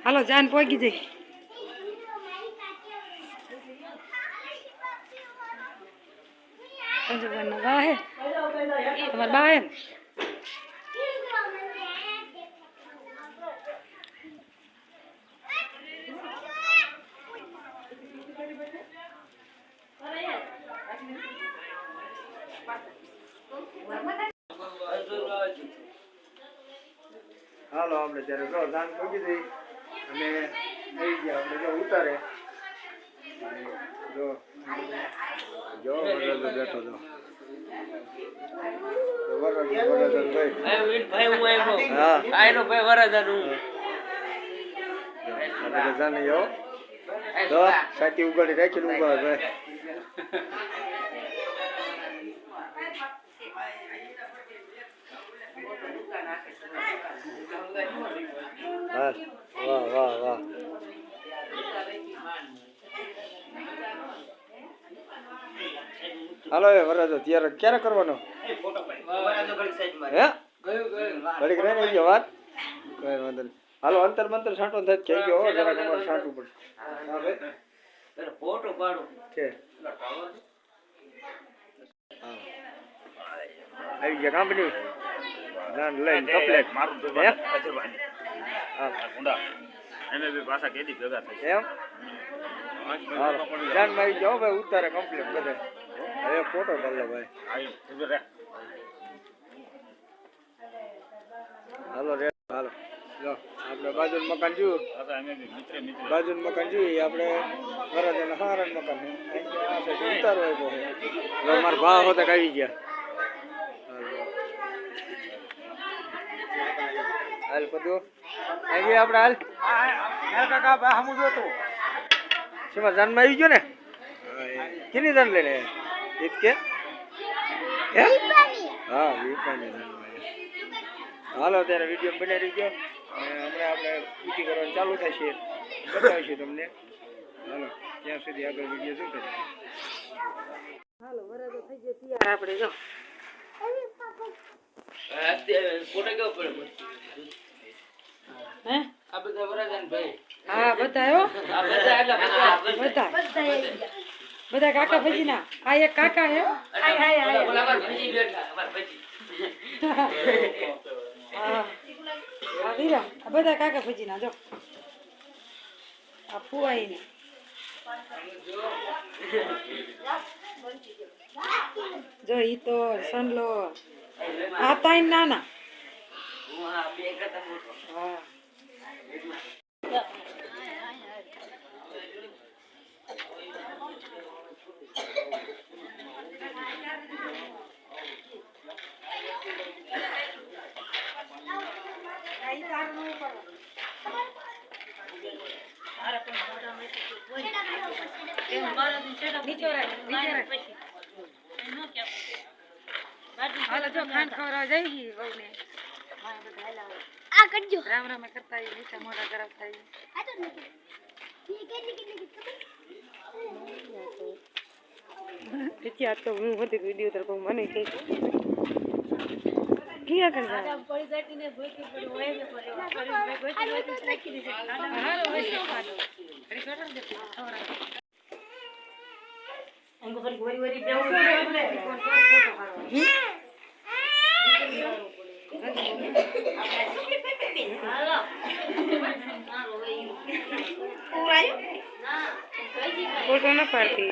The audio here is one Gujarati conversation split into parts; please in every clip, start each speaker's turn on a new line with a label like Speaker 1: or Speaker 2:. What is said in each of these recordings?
Speaker 1: હાલો જાન પોગી જઈ બા હે તમાર બા હે
Speaker 2: હાલો આપણે ત્યારે જો ધાન પગી દઈ અને થઈ ગયા આપણે જો ઉતારે જો જો વરરાજો બેઠો જો સાચી ઉગાડી રાખીને ઉભા ભાઈ વાહ વાહ વાહ હાલો એ વરરાજો ત્યારે ક્યારે કરવાનો હે ઘડીક રહી ગયો વાત કઈ વાંધો નહીં હાલો અંતર મંતર છાંટો થાય થઈ ગયો જરા તમારે છાંટવું પડશે હા ભાઈ ફોટો પાડો છે આવી ગયા કંપની નાન લઈને કપલેટ મારું તો અજરવાની હા ગુંડા એને બે પાછા કેદી ભેગા થાય એમ હાલો જાન માં આવી જાઓ ભાઈ ઉતારે કમ્પ્લીટ બધે હવે ફોટો કરી લો ભાઈ હાલો રે હાલો જો આપણે બાજુનું મકાન જોયું બાજુનું મકાન જોઈએ આપણે વરરાજાના હારા મકાન ઉતારો આવ્યો છે મારા ભાવ હોતા આવી ગયા હાલ બધું આવી આપણે હાલ કાકા બા હમું જોતો શેમાં જાનમાં આવી ગયો ને કેની જાન લઈને કે હા વિપાની હાલો ત્યારે વિડીયો બનાવી ગયો હમણાં આપણે પૂછી કરવાનું ચાલુ થશે બતાવીશું તમને હાલો ત્યાં સુધી આગળ વિડીયો શું કરીએ
Speaker 1: હાલો વરરાજો થઈ ગયો તૈયાર આપણે જો હે આ બધા વરરાજાન ભાઈ હા બધા હો બધા કાકા ભજી ના આ એક કાકા હે અમાર ભજી બેઠા અમાર ભજી હા આ દીરા આ બધા કાકા ભજી ના જો આ ફુવાઈ ને જો ઈ તો સનલો આ તાઈ નાના હા બે કરતા મોટો હા હાલો જો ખાન ખવડાવવા જઈ વહુને આ કરજો રામ રામ કરતા નીચે મોઢા ખરાબ થાય આ તો હું બધી વિડીયો તરફ મને કે ક્યાં કરતા પડી જતી ને ભૂખી પડી હોય ને પડી નાખી દીધી હાલો વૈસો ખાધો અરે કટર દે ખવડાવ અંગો પર ગોરી ગોરી બેવું હાલો ફોટો ના પાડતી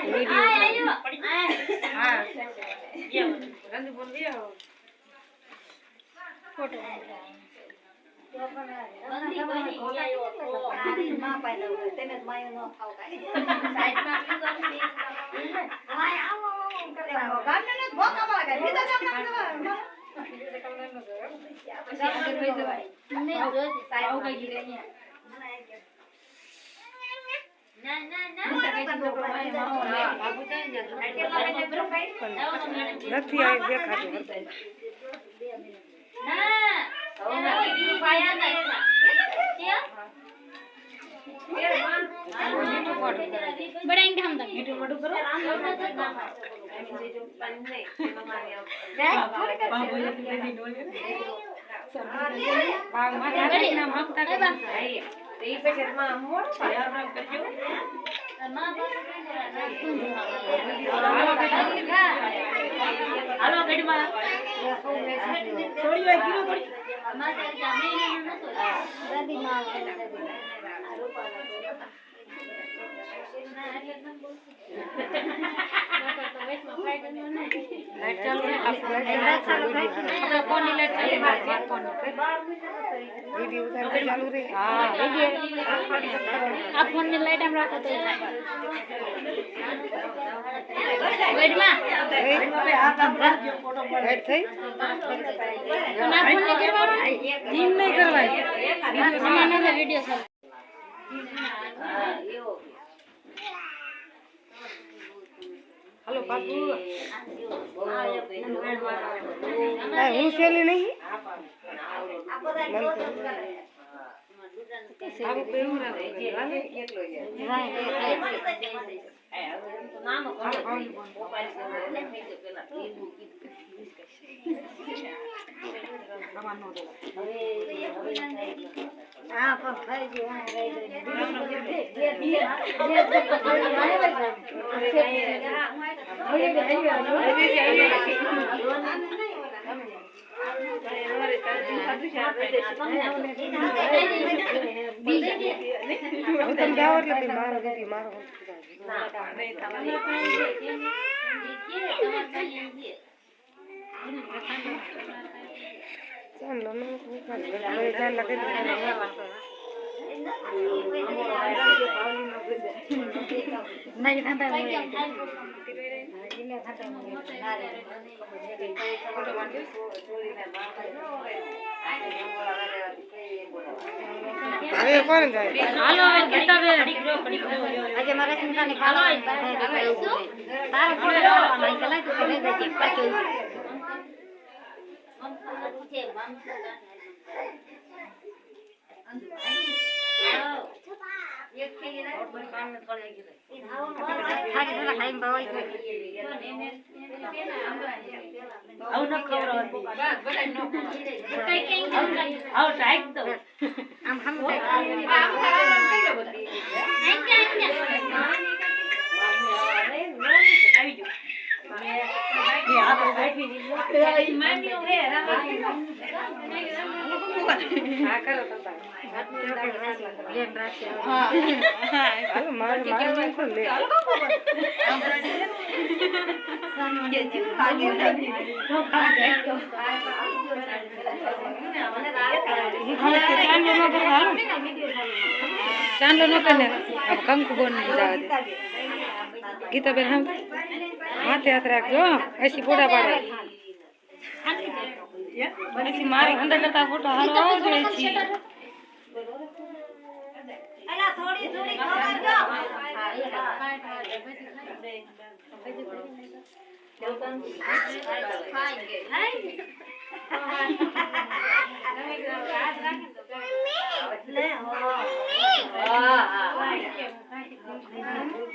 Speaker 1: વિડિયો હા રંગ બોલ ગયો ફોટો બંધી બની આયો તો માં પાડો તેને માયો ન ખાવ કાઈ સાઈડ માં પીકો હાય આવો કરે ગામને ન ભોકા માગે ઈ તો ગામને નથી આ દેખાતું
Speaker 3: बढ़ाएंगे हम तक मीठू मोटू करो
Speaker 4: ચાલુ રે
Speaker 3: आप फोन में लाइट हम रखो तो वेट में
Speaker 4: હેડ થઈ
Speaker 3: ना फोन में करवानो
Speaker 4: ટીમ નહીં કરવાની
Speaker 3: वीडियो से वीडियो से
Speaker 4: હાલો બાપુ હું સેલી નહીં આવું કેવું
Speaker 1: હા પણ થઈ
Speaker 4: હું તમે જાઓ એટલે મારો દીદી મારો ચાલો
Speaker 1: નહીં
Speaker 4: હવે કોણ જાય
Speaker 3: હાલો ગીતાબેન
Speaker 1: આજે મારે ચિંતાની ખાલો તારે ફોન કરવાનો કે લાઈ તું લઈ જજે પાછો
Speaker 4: ચાંદલો નો કરે કંકુ બોન જવા દે ગીતાબેન હમ હાથે હાથ રાખજો એસી ફોટા પાડે એસી મારી અંદર કરતા ફોટો હારો આવજો એસી
Speaker 1: અલા થોડી થોડી ખવડાવજો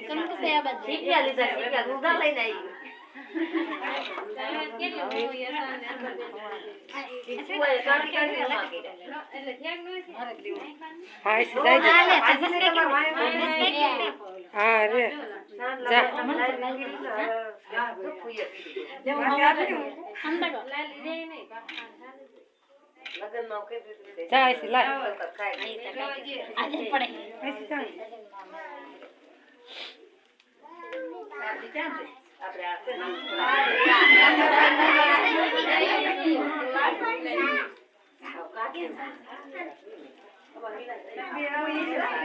Speaker 3: કંકુ બે બધ
Speaker 1: શીખ્યા લીધા શીખ્યા દૂધા લઈને
Speaker 4: હા એસી જાય હા રે જા જા એસી લાય
Speaker 3: આજે પડે
Speaker 4: એસી જા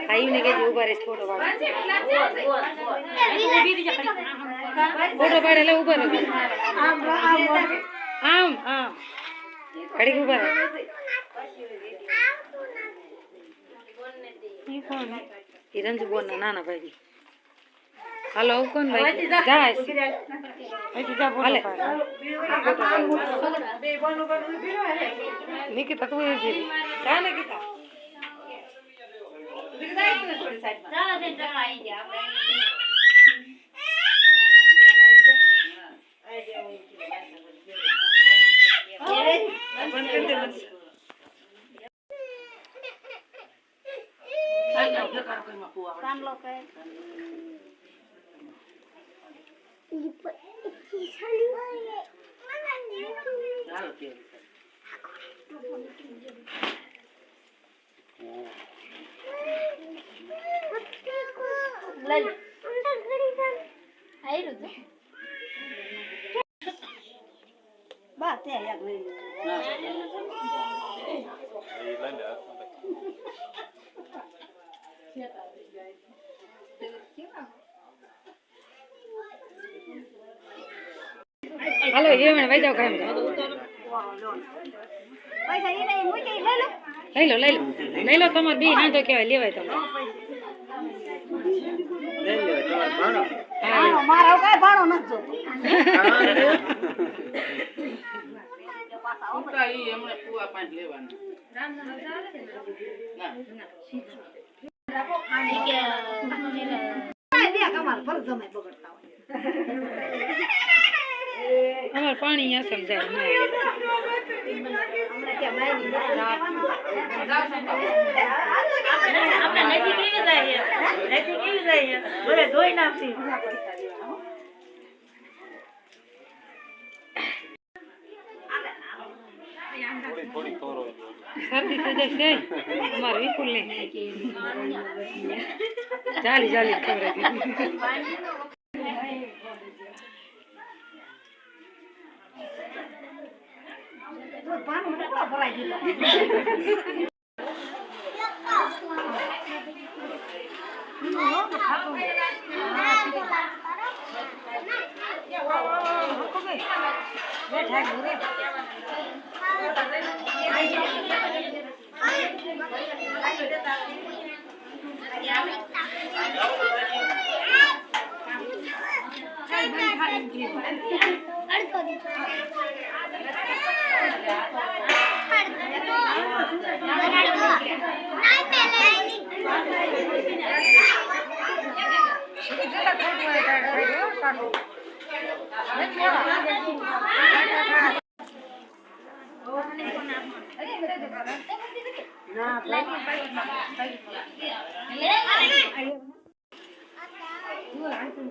Speaker 4: આયુ ને કે ઉભા રે ફોટો પાડ ફોટો પાડ એટલે ઉભા રહો આમ આમ ઘડીક ઉભા રહો ઈ રંજુ બોન ના નાના ભાઈ હાલો કોણ ભાઈ જા એસી જા ફોટો પાડ નિકિતા તું એ જા ને ગીતા
Speaker 3: ચાલો બેન ચાલો આવી ગયા આપણે
Speaker 1: કામલો કરે
Speaker 3: લઈ આયરું તો
Speaker 1: બા તે એક લઈ
Speaker 4: હાલો એ મને વઈ જાવ કામ
Speaker 1: પૈસા એ નહીં મૂકી લઈ લો
Speaker 4: લઈ લો તમારે બી હા તો કેવાય લેવાય તમે
Speaker 1: ભાણો મારો કાંઈ ભાણો નથી જોતો બે કમાલ પર જમાય બગડતા હોય
Speaker 4: અમારે પાણી અહીંયા સમજાય ના
Speaker 1: હમણાં ત્યાં માયની
Speaker 3: આપણે નથી કેવી જાય બોલે ધોઈ નાખી
Speaker 4: શરદી થઈ જશે અમારે વિપુલ ને ચાલી ખબર
Speaker 1: ભાણો કેટલો ભરાઈ ગયો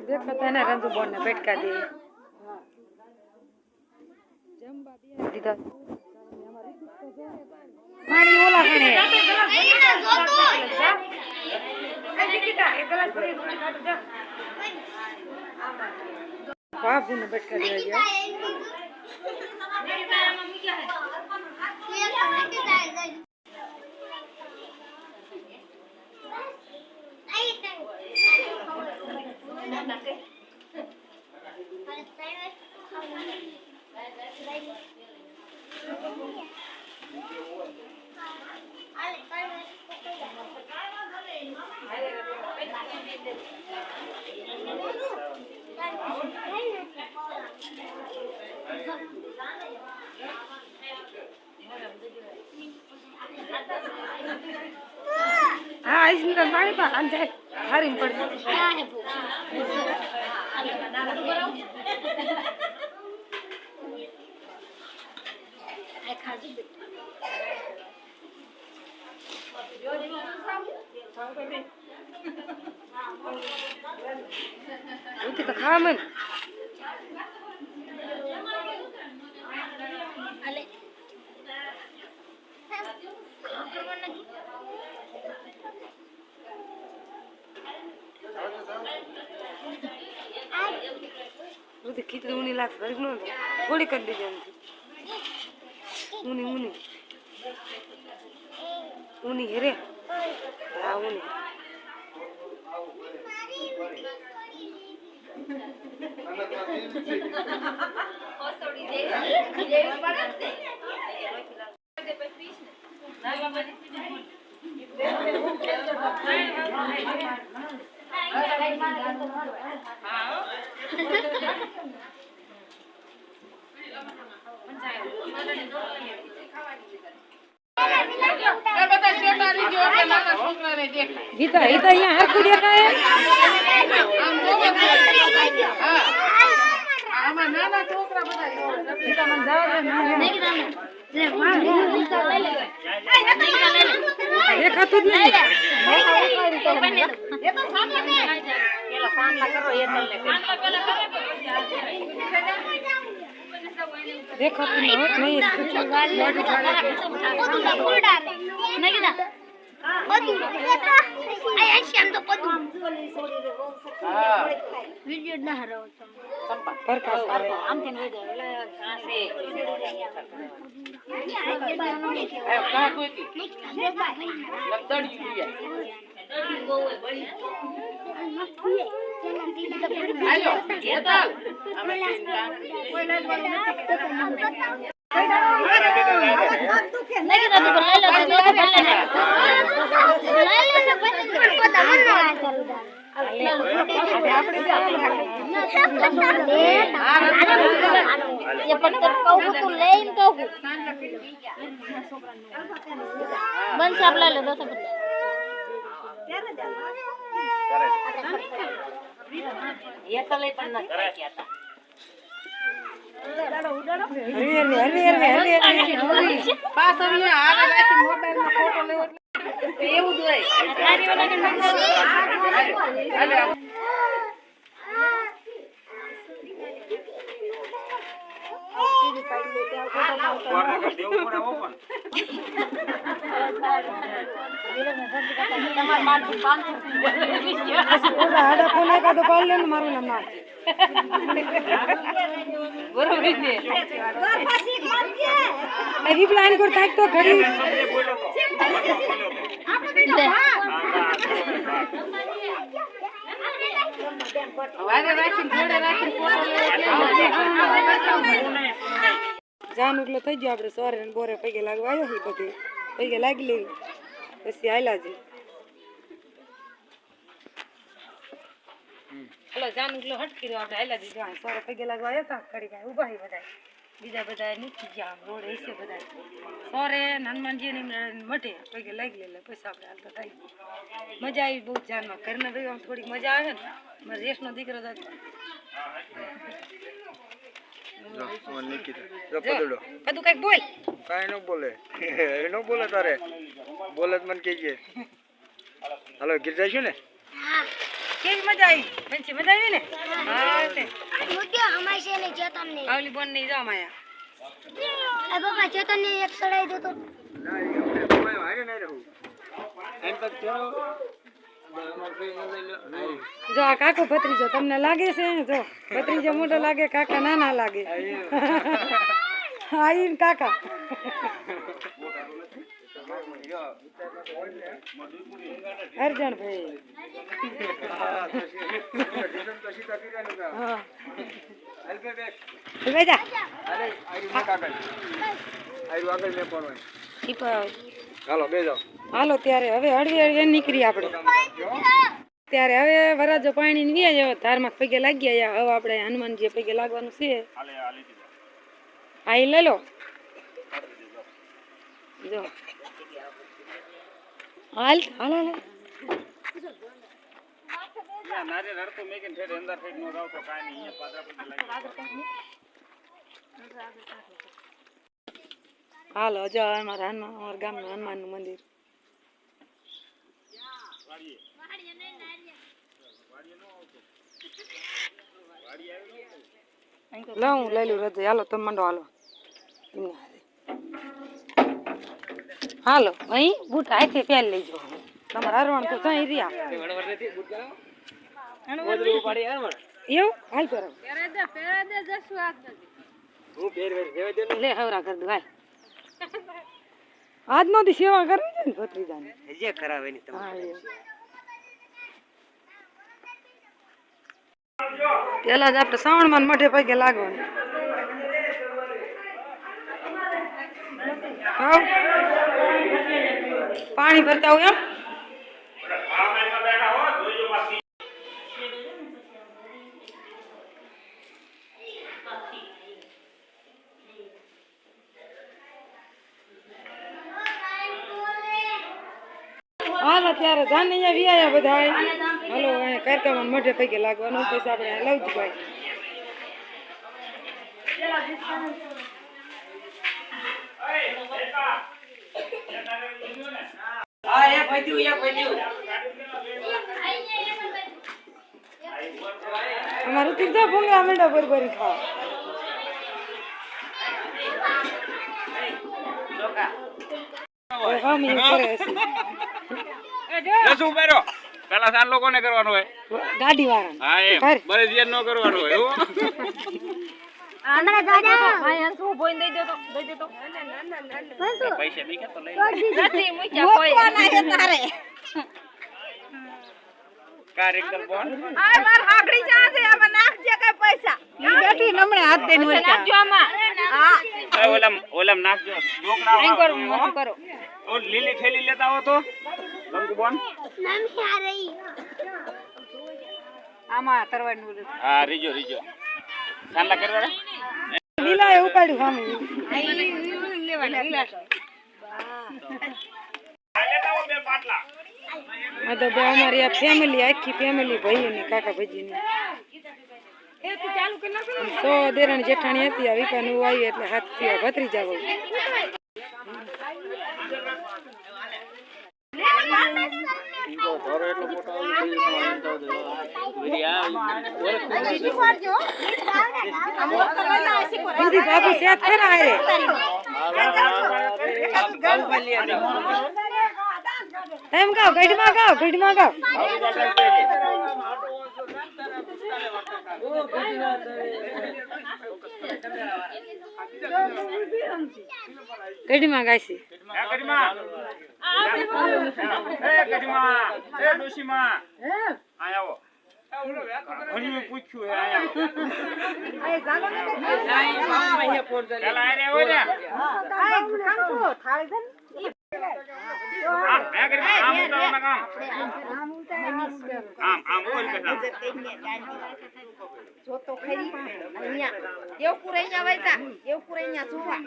Speaker 4: देखो तने रंजू बोन ने बैठका दे जंबा दिया दीदा पानी ओला कने बाबू ने बैठका दिया गया हाँ इसमें तो पानी पा अंदर हरी पड़
Speaker 3: क्या है वो
Speaker 4: उठी तो खा मन
Speaker 3: अले
Speaker 4: उठी खींच ऊनी लाग गरीब नो थोड़ी कर दीजिए ऊनी ऊनी ऊनी हेरे हाँ ऊनी ગીતા ઈ તો અહીંયા હરખું દેખાય ગીતા મને જવા દે દેખાતું જ નહીં દેખાતું નહીં પ્રકાશ આવે
Speaker 3: बन से आप ले लो 10 ये तो ले पण ना क्या था
Speaker 4: પાસ આવી હારે રાખી મોબાઈલ માં ફોટો લેવો એવું જ હોય પ્લાન કરતા તો ઘડી જાન ઉગલો થઈ ગયો આપડે સોરે ને બોરે પૈગે લાગવા આવ્યો છે બધી પૈગે લાગી લેવી પછી આયલા છે હલો જાન ઉગલો હટ કર્યો આપણે આયલા દીધો સોરે પૈગે લાગવા આવ્યો તા ઘડી કાંઈ ઉભા હી બધા બીજા બધા નીચે ગયા રોડ હશે બધા સોરે હનુમાનજી ની મઢે પૈગે લાગી લે પછી આપણે હાલતા થાય મજા આવી બહુ જાનમાં ઘરના ભાઈ થોડીક મજા આવે ને મારે રેસનો દીકરો હતો બધું કઈક બોલ
Speaker 2: કાઈ ન બોલે ન બોલે તારે બોલે મને કહેજે હાલો ગીર જઈશું ને
Speaker 4: કેવી મજા આવી પંછી મજા આવી ને હા તે
Speaker 3: અમારી છે ને ચેતન ને
Speaker 4: આવલી બોન ની જાવ માયા
Speaker 3: એ બાપા ચેતન ને એક સડાઈ દો તો
Speaker 2: ના એ આપણે હારે નહીં રહું એમ તો ચલો
Speaker 4: જો આ કાકો ભત્રીજો તમને લાગે છે જો ભત્રીજો મોટો લાગે કાકા નાના લાગે આઈન કાકા અર્જણ ભાઈ
Speaker 2: હાલો બે જાઓ
Speaker 4: હાલો ત્યારે હવે હળવી હળવી નીકળી આપણે ત્યારે હવે વરાજો પાણી ની વ્યા જાવ ધારમાં પગે લાગી ગયા હવે આપણે હનુમાનજી પગે લાગવાનું છે આ લઈ લો જો હાલ હાલ હાલ
Speaker 2: નારે રડતો મેકીને ઠેર અંદર ઠેર નો રાવ તો કાઈ નહીં અહીંયા પાદરા પગે લાગી
Speaker 4: હાલો જો અમારા હનુમાન અમારા ગામનું હનુમાનનું મંદિર લઉં લઈ લઉં રજે હાલો તમે મંડો હાલો હાલો અહીં બૂટ હાથે પહેરી લેજો તમારા અરવણ તો ત્યાં રહ્યા એવું હાલ પહેરો લે હવરા કર દો હાલ આજ નો દી સેવા કરવી છે ને ભત્રીજાની
Speaker 2: જે ખરાબ એની
Speaker 4: પેલા જ આપણે શ્રાવણમાં મઠે પગે લાગવાનું પાણી ભરતા હોય એમ હાલ અત્યારે જાને અહીંયા વિયા બધા હાલો અહીંયા કારકામાં મઢે પૈકે લાગવાનો પૈસા આપણે લવજીભાઈ અમારું તીર્થા ભૂંગળા મેળો બરબરી ખાવા
Speaker 2: પેલા સાન લોકોને કરવાનું હોય
Speaker 4: ગાડી વાળા
Speaker 2: હા એ બરે જીએ ન કરવાનું હોય એવું
Speaker 3: हमरा दादा
Speaker 4: આયા શું બોઈ દઈ દે તો
Speaker 2: પૈસા દીકે તો લઈ
Speaker 4: નથી મૂક્યા કોઈ
Speaker 1: તારે
Speaker 2: કાર્યકર બોલ
Speaker 1: આ માર હાગડી જા છે આમાં નાખજે કઈ પૈસા ઈ બેઠી નમણે હાથ દેન હોય
Speaker 4: નાખજો આમાં
Speaker 1: હા
Speaker 2: ઓલમ નાખજો ઢોકળા
Speaker 4: અહીં કરો મોટું કરો
Speaker 2: ઓ લીલી થેલી લેતા હો તો લંકુ બોન
Speaker 3: मम्मी आ रही
Speaker 4: આમાં તરવાનું બોલું
Speaker 2: હા રીજો સાંલા કરવા
Speaker 4: લીલા એ ઉપાડ્યું સામે લેવાના લીલા આ તો બે અમારી આ ફેમિલી આખી ફેમિલી ભાઈઓની કાકા ભાઈજીની તો દેરાણી જેઠાણી હતી આ વિકાનું આવ્યું એટલે હાથ થી ભત્રીજા બહુ બધી બાબુ સેટ ખરા રે એમ ગાવ ગઢમાં ગાવ ગઢમાં ગાયસી
Speaker 2: પૂછ્યું
Speaker 1: જો તો ખરી અહીંયા એવું કુરૈયા વૈતા એવું કુરૈયા જોવા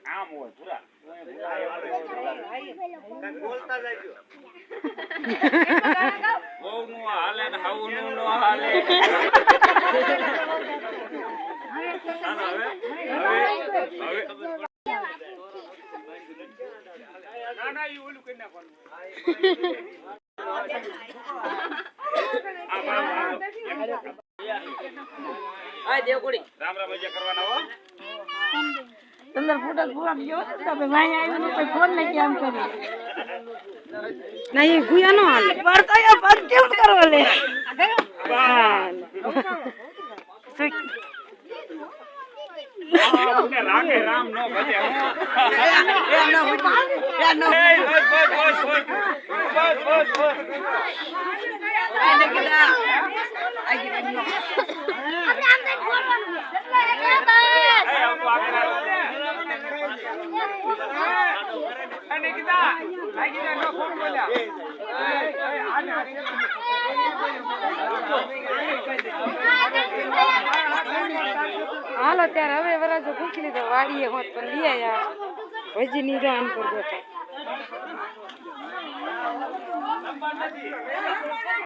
Speaker 2: આમ હોય પૂરા બોલતા જાજો બહુ નો હાલે ને હાઉ નો હાલે ના ઈ ઓલું કરી નાખવાનું આ દેવકુડી રામ મજા કરવાના હો
Speaker 4: અંદર ફોટો પૂરા ગયો તમે ભાઈ આવ્યો ને કોઈ ફોન ને કેમ કરી ના એ ગુયા નો હાલે વર્તાયા પગ કેમ કરો લે
Speaker 2: રાગે રામ નો ભજે
Speaker 4: હાલો ત્યારે હવે વરાજો પૂછી લીધો વાડીએ હોત પણ લઈ આયા ભજી ની રાન પર બેઠા